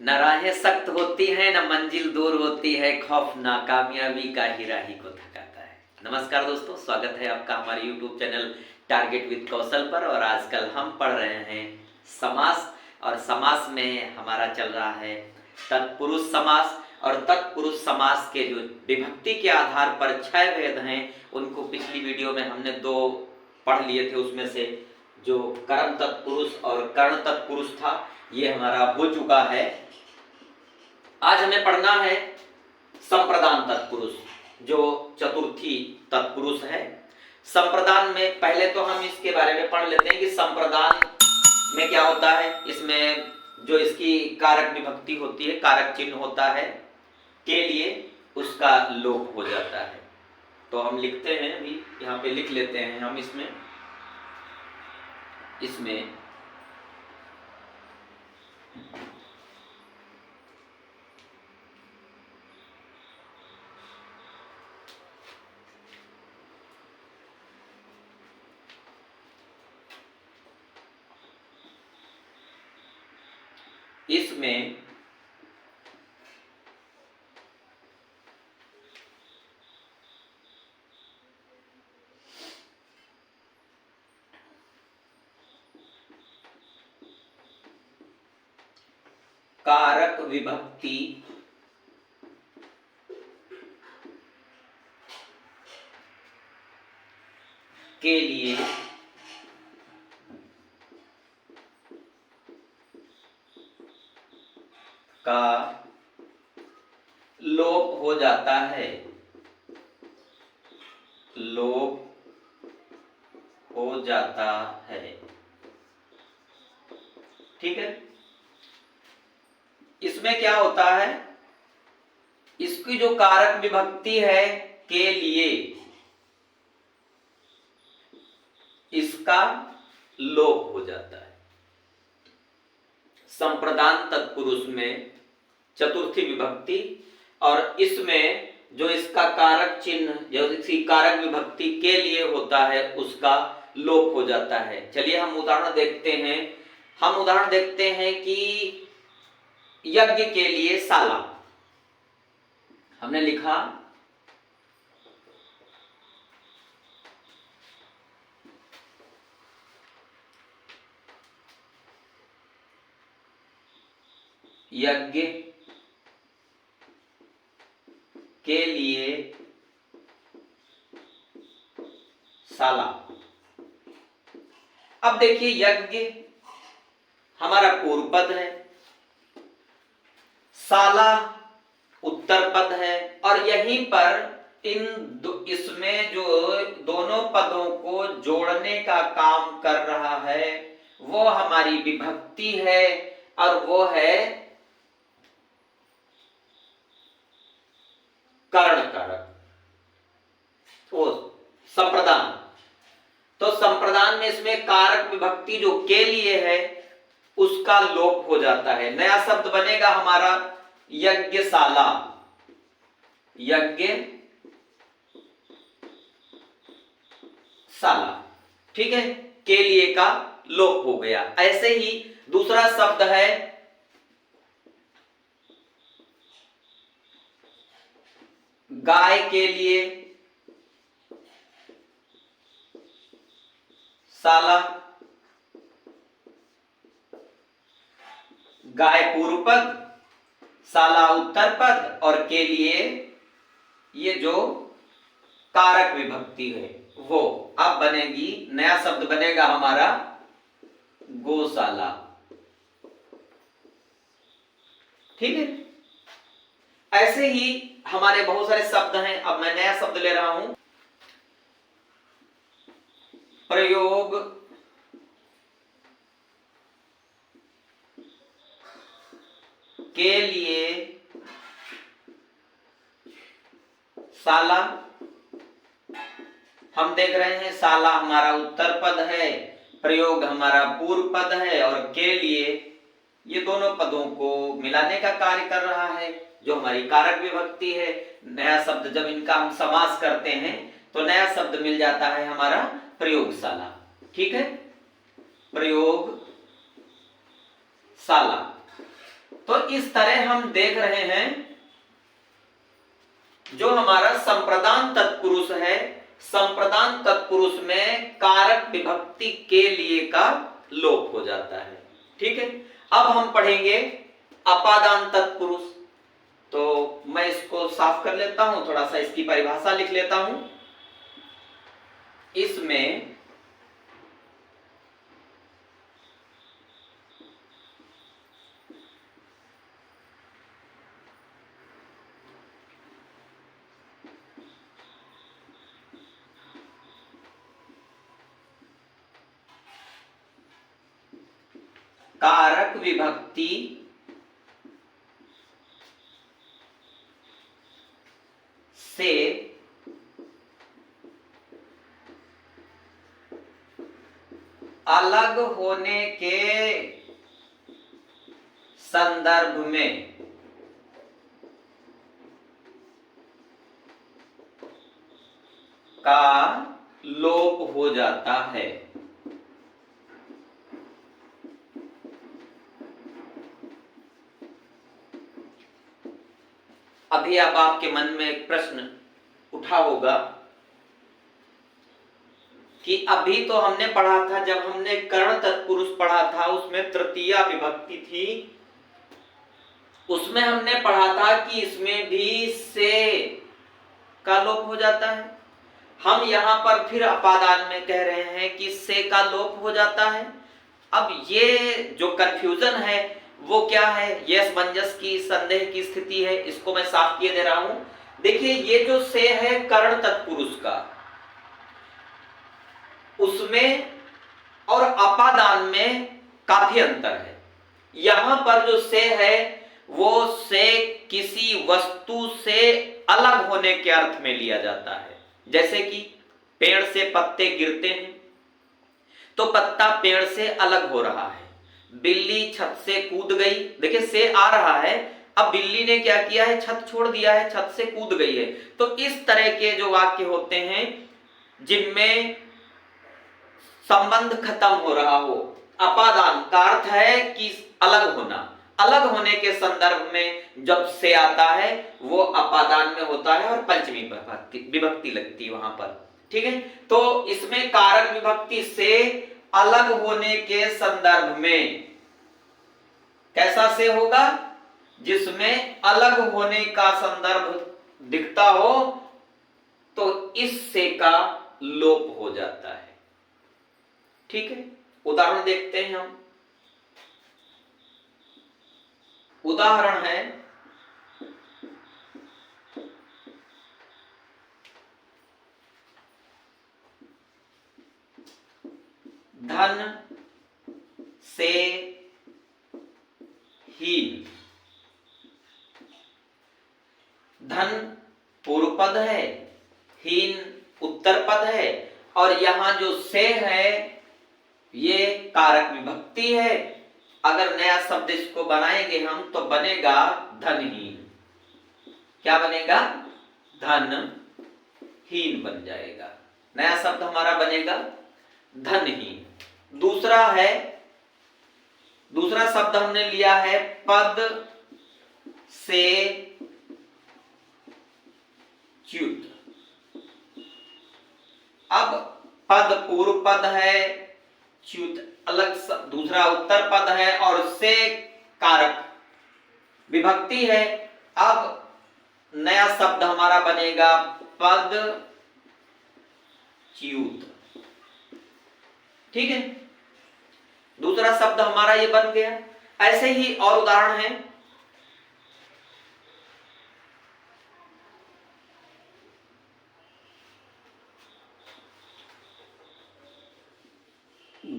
न राहें सख्त होती हैं न मंजिल दूर होती है, खौफ नाकामयाबी का ही राही को थकाता है। नमस्कार दोस्तों, स्वागत है आपका हमारे YouTube चैनल टारगेट विद कौशल पर। और आजकल हम पढ़ रहे हैं समास, और समास में हमारा चल रहा है तत्पुरुष समास। और तत्पुरुष समास के जो विभक्ति के आधार पर 6 भेद हैं, उनको पिछली वीडियो में हमने 2 पढ़ लिए थे। उसमें से जो कर्म तत्पुरुष और कर्ण तत्पुरुष था, ये हमारा हो चुका है। आज हमें पढ़ना है संप्रदान तत्पुरुष, जो चतुर्थी तत्पुरुष है। संप्रदान में पहले तो हम इसके बारे में पढ़ लेते हैं कि संप्रदान में क्या होता है। इसमें जो इसकी कारक विभक्ति होती है, कारक चिन्ह होता है के लिए, उसका लोप हो जाता है। तो हम लिखते हैं, अभी यहाँ पे लिख लेते हैं हम इसमें इसमें कारक विभक्ति के लिए का लोप हो जाता है, लोप हो जाता है। ठीक है। इसमें क्या होता है, इसकी जो कारक विभक्ति है के लिए, इसका लोप हो जाता है। संप्रदान तत्पुरुष में चतुर्थी विभक्ति, और इसमें जो इसका कारक चिन्ह, जो इसकी कारक विभक्ति के लिए होता है, उसका लोप हो जाता है। चलिए हम उदाहरण देखते हैं। हम उदाहरण देखते हैं कि यज्ञ के लिए साला, हमने लिखा यज्ञ के लिए साला। अब देखिए, यज्ञ हमारा पूर्व पद है, साला उत्तर पद है, और यहीं पर इसमें जो दोनों पदों को जोड़ने का काम कर रहा है, वो हमारी विभक्ति है, और वो है कर्ण कारक, वो संप्रदान। तो संप्रदान में इसमें कारक विभक्ति जो के लिए है, उसका लोप हो जाता है। नया शब्द बनेगा हमारा यज्ञशाला, यज्ञशाला। ठीक है, के लिए का लोप हो गया। ऐसे ही दूसरा शब्द है गाय के लिए साला, गाय पूर्व पद, साला उत्तर पद, और के लिए ये जो कारक विभक्ति है वो अब बनेगी, नया शब्द बनेगा हमारा गौशाला। ठीक है। ऐसे ही हमारे बहुत सारे शब्द हैं। अब मैं नया शब्द ले रहा हूं, प्रयोग के लिए साला। हम देख रहे हैं साला हमारा उत्तर पद है, प्रयोग हमारा पूर्व पद है, और के लिए ये दोनों पदों को मिलाने का कार्य कर रहा है, जो हमारी कारक विभक्ति है। नया शब्द जब इनका हम समास करते हैं तो नया शब्द मिल जाता है हमारा प्रयोगशाला। ठीक है, प्रयोगशाला। तो इस तरह हम देख रहे हैं जो हमारा संप्रदान तत्पुरुष है, संप्रदान तत्पुरुष में कारक विभक्ति के लिए का लोप हो जाता है। ठीक है, अब हम पढ़ेंगे अपादान तत्पुरुष। तो मैं इसको साफ कर लेता हूं, थोड़ा सा इसकी परिभाषा लिख लेता हूं। इसमें कारक विभक्ति से अलग होने के संदर्भ में का लोप हो जाता है। अभी अब आपके मन में एक प्रश्न उठा होगा कि अभी तो हमने पढ़ा था, जब हमने कर्ण तत्पुरुष पढ़ा था उसमें तृतीया विभक्ति थी, उसमें हमने पढ़ा था कि इसमें भी से का लोप हो जाता है। हम यहां पर फिर अपादान में कह रहे हैं कि से का लोप हो जाता है। अब ये जो कंफ्यूजन है वो क्या है, यस मंजस की संदेह की स्थिति है, इसको मैं साफ किए दे रहा हूं। देखिए ये जो से है कर्ण तत्पुरुष का, उसमें और अपादान में काफी अंतर है। यहां पर जो से है वो से किसी वस्तु से अलग होने के अर्थ में लिया जाता है। जैसे कि पेड़ से पत्ते गिरते हैं तो पत्ता पेड़ से अलग हो रहा है, बिल्ली छत से कूद गई, देखिए से आ रहा है, अब बिल्ली ने क्या किया है, छत छोड़ दिया है, छत से कूद गई है। तो इस तरह के जो वाक्य होते हैं जिनमें संबंध खत्म हो रहा हो, अपादान का अर्थ है कि अलग होना, अलग होने के संदर्भ में जब से आता है वो अपादान में होता है और पंचमी विभक्ति लगती है वहां पर। ठीक है, तो इसमें कारक विभक्ति से अलग होने के संदर्भ में कैसा से होगा, जिसमें अलग होने का संदर्भ दिखता हो तो इस से का लोप हो जाता है। ठीक है, उदाहरण देखते हैं हम। उदाहरण है धन से हीन। धन पूर्व पद है, हीन उत्तर पद है, और यहां जो से है ये कारक विभक्ति है। अगर नया शब्द इसको बनाएंगे हम तो बनेगा धनहीन। क्या बनेगा, धनहीन बन जाएगा, नया शब्द हमारा बनेगा धनहीन। दूसरा है, दूसरा शब्द हमने लिया है पद से च्युत। अब पद पूर्व पद है, च्युत अलग दूसरा उत्तर पद है और से कारक विभक्ति है। अब नया शब्द हमारा बनेगा पद च्युत। ठीक है, दूसरा शब्द हमारा ये बन गया। ऐसे ही और उदाहरण है,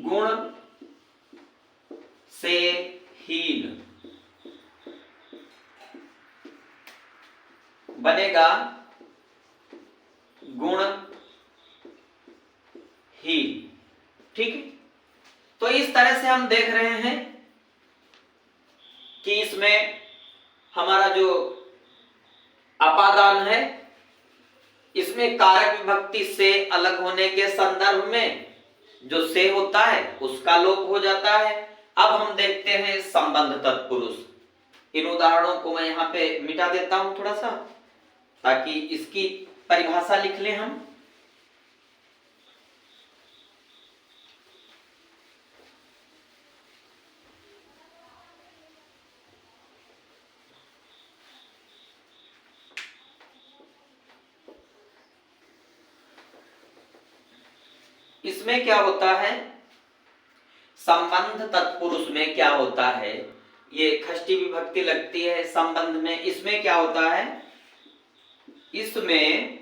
गुण से हीन बनेगा गुणहीन। ठीक है, तो इस तरह से हम देख रहे हैं कि इसमें हमारा जो अपादान है इसमें कारक विभक्ति से अलग होने के संदर्भ में जो से होता है उसका लोप हो जाता है। अब हम देखते हैं संबंध तत्पुरुष। इन उदाहरणों को मैं यहाँ पे मिटा देता हूं थोड़ा सा, ताकि इसकी परिभाषा लिख लें हम। इसमें क्या होता है, संबंध तत्पुरुष में क्या होता है, ये षष्ठी विभक्ति लगती है संबंध में। इसमें क्या होता है, इसमें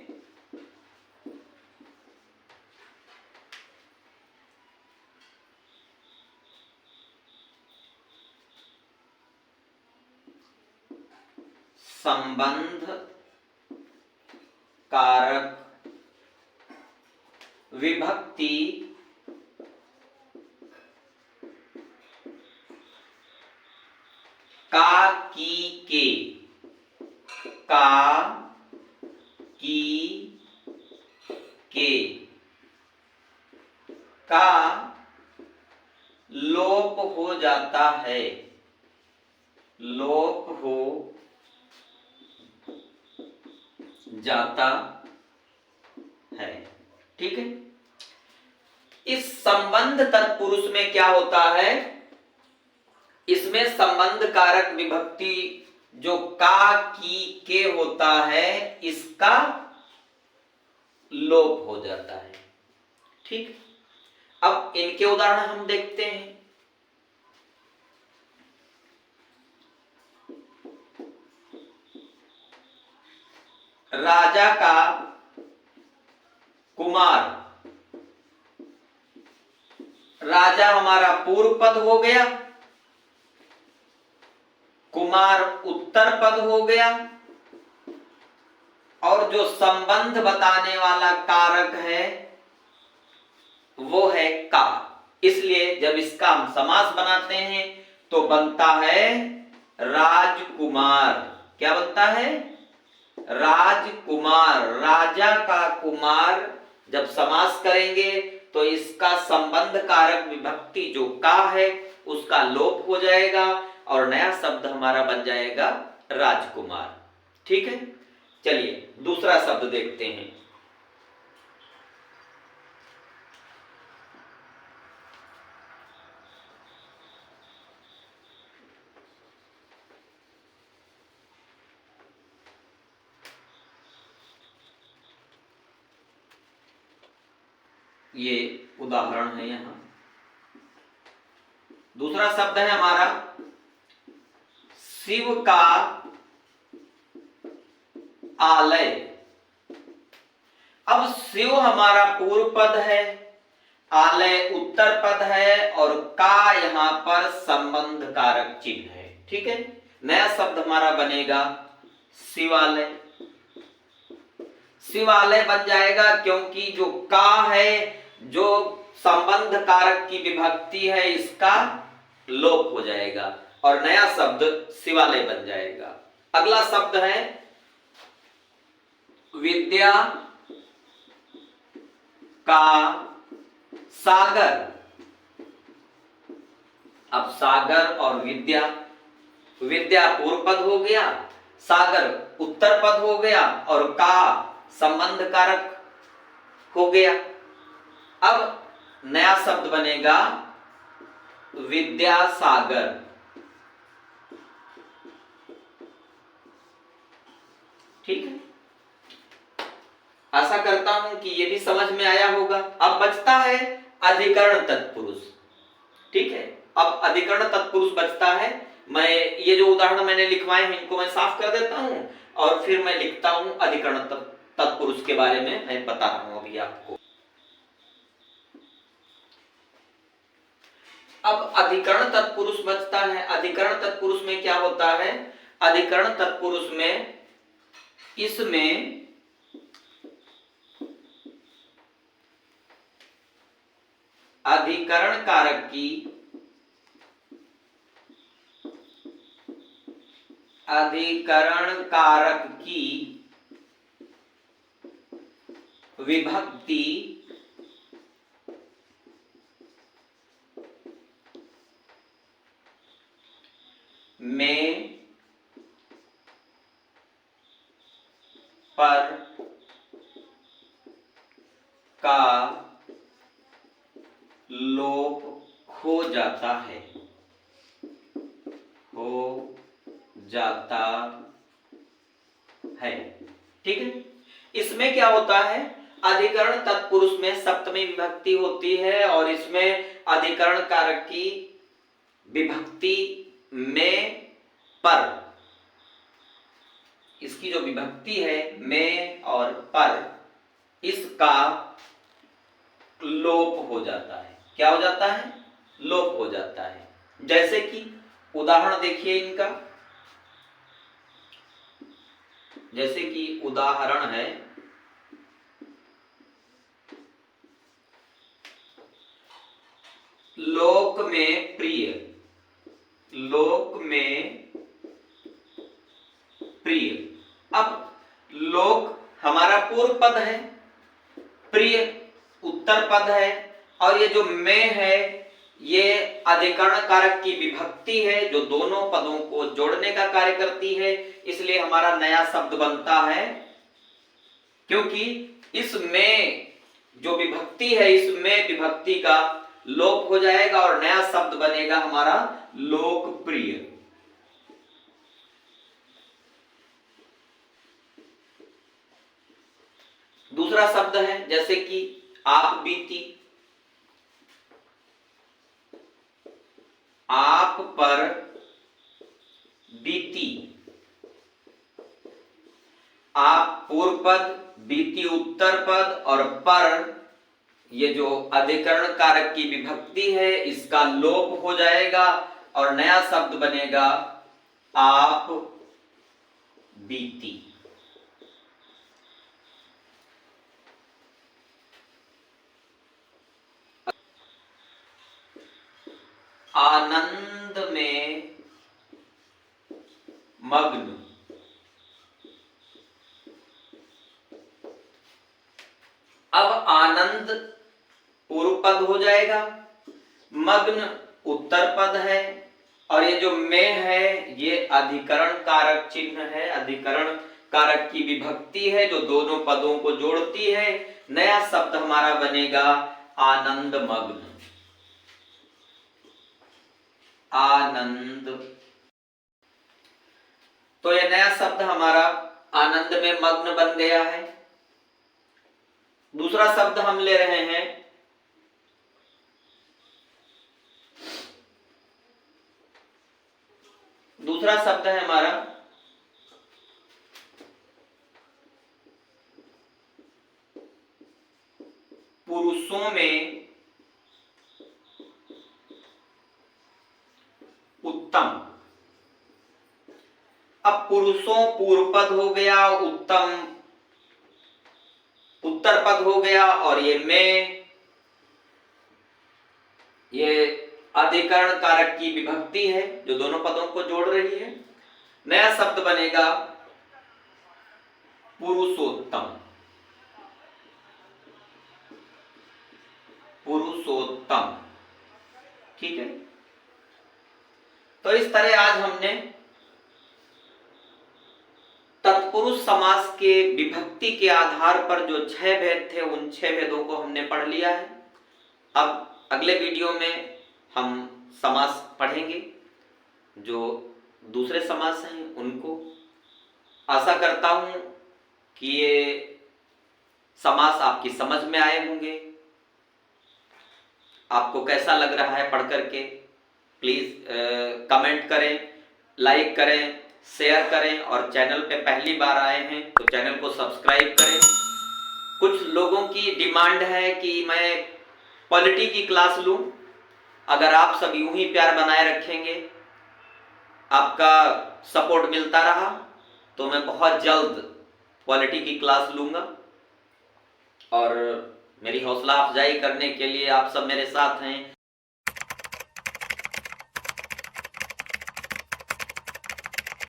संबंध कारक विभक्ति का की के का लोप हो जाता है, लोप हो जाता है। ठीक है। इस संबंध तत्पुरुष में क्या होता है, इसमें संबंध कारक विभक्ति जो का की के होता है, इसका लोप हो जाता है। ठीक। अब इनके उदाहरण हम देखते हैं। राजा का कुमार, राजा हमारा पूर्व पद हो गया, कुमार उत्तर पद हो गया, और जो संबंध बताने वाला कारक है वो है का। इसलिए जब इसका हम समास बनाते हैं तो बनता है राजकुमार। क्या बनता है, राजकुमार। राजा का कुमार जब समास करेंगे तो इसका संबंध कारक विभक्ति जो का है उसका लोप हो जाएगा और नया शब्द हमारा बन जाएगा राजकुमार। ठीक है। चलिए दूसरा शब्द देखते हैं। ये उदाहरण है यहां। दूसरा शब्द है हमारा शिव का आलय। अब शिव हमारा पूर्व पद है, आलय उत्तर पद है और का यहां पर संबंध कारक चिन्ह है। ठीक है। नया शब्द हमारा बनेगा शिवालय। शिवालय बन जाएगा क्योंकि जो का है, जो संबंध कारक की विभक्ति है, इसका लोप हो जाएगा और नया शब्द शिवालय बन जाएगा। अगला शब्द है विद्या का सागर। अब सागर और विद्या, विद्या पूर्व पद हो गया, सागर उत्तर पद हो गया और का संबंध कारक हो गया। अब नया शब्द बनेगा विद्यासागर। ठीक है। आशा करता हूं कि ये भी समझ में आया होगा। अब बचता है अधिकरण तत्पुरुष। ठीक है। अब अधिकरण तत्पुरुष बचता है। मैं ये जो उदाहरण मैंने लिखवाए हैं इनको मैं साफ कर देता हूं और फिर मैं लिखता हूं अधिकरण तत्पुरुष के बारे में मैं बता रहा हूं अभी आपको। अब अधिकरण तत्पुरुष बचता है। अधिकरण तत्पुरुष में क्या होता है, अधिकरण तत्पुरुष में इसमें अधिकरण कारक की विभक्ति में पर का लोप हो जाता है, हो जाता है। ठीक है, इसमें क्या होता है, अधिकरण तत्पुरुष में सप्तमी विभक्ति होती है और इसमें अधिकरण कारक की विभक्ति में पर, इसकी जो विभक्ति है में और पर, इसका लोप हो जाता है। क्या हो जाता है, लोप हो जाता है। जैसे कि उदाहरण देखिए इनका, जैसे कि उदाहरण है लोक में प्रिय, लोक में प्रिय। अब लोक हमारा पूर्व पद है, प्रिय उत्तर पद है और ये जो में है ये अधिकरण कारक की विभक्ति है जो दोनों पदों को जोड़ने का कार्य करती है, इसलिए हमारा नया शब्द बनता है। क्योंकि इसमें जो विभक्ति है, इसमें विभक्ति का लोप हो जाएगा और नया शब्द बनेगा हमारा लोकप्रिय। दूसरा शब्द है जैसे कि आप बीती, आप पर बीती। आप पूर्व पद, बीती उत्तर पद और पर, ये जो अधिकरण कारक की विभक्ति है इसका लोप हो जाएगा और नया शब्द बनेगा आप बीती। आनंद में मग्न, अब आनंद पूर्व पद हो जाएगा, मग्न उत्तर पद है और ये जो में है ये अधिकरण कारक चिन्ह है, अधिकरण कारक की विभक्ति है जो दोनों पदों को जोड़ती है। नया शब्द हमारा बनेगा आनंद मग्न, आनंद। तो यह नया शब्द हमारा आनंद में मग्न बन गया है। दूसरा शब्द हम ले रहे हैं दूसरा शब्द है हमारा पुरुषों में उत्तम। अब पुरुषों पूर्व पद हो गया, उत्तम उत्तर पद हो गया और ये में, ये अधिकरण कारक की विभक्ति है जो दोनों पदों को जोड़ रही है। नया शब्द बनेगा पुरुषोत्तम, पुरुषोत्तम। ठीक है, तो इस तरह आज हमने तत्पुरुष समास के विभक्ति के आधार पर जो 6 भेद थे उन 6 भेदों को हमने पढ़ लिया है। अब अगले वीडियो में हम समास पढ़ेंगे, जो दूसरे समास हैं उनको। आशा करता हूं कि ये समास आपकी समझ में आए होंगे। आपको कैसा लग रहा है पढ़ करके प्लीज कमेंट करें, लाइक करें, शेयर करें और चैनल पे पहली बार आए हैं तो चैनल को सब्सक्राइब करें। कुछ लोगों की डिमांड है कि मैं पॉलिटी की क्लास लूं। अगर आप सब यूं ही प्यार बनाए रखेंगे, आपका सपोर्ट मिलता रहा तो मैं बहुत जल्द पॉलिटी की क्लास लूंगा। और मेरी हौसला अफजाई करने के लिए आप सब मेरे साथ हैं।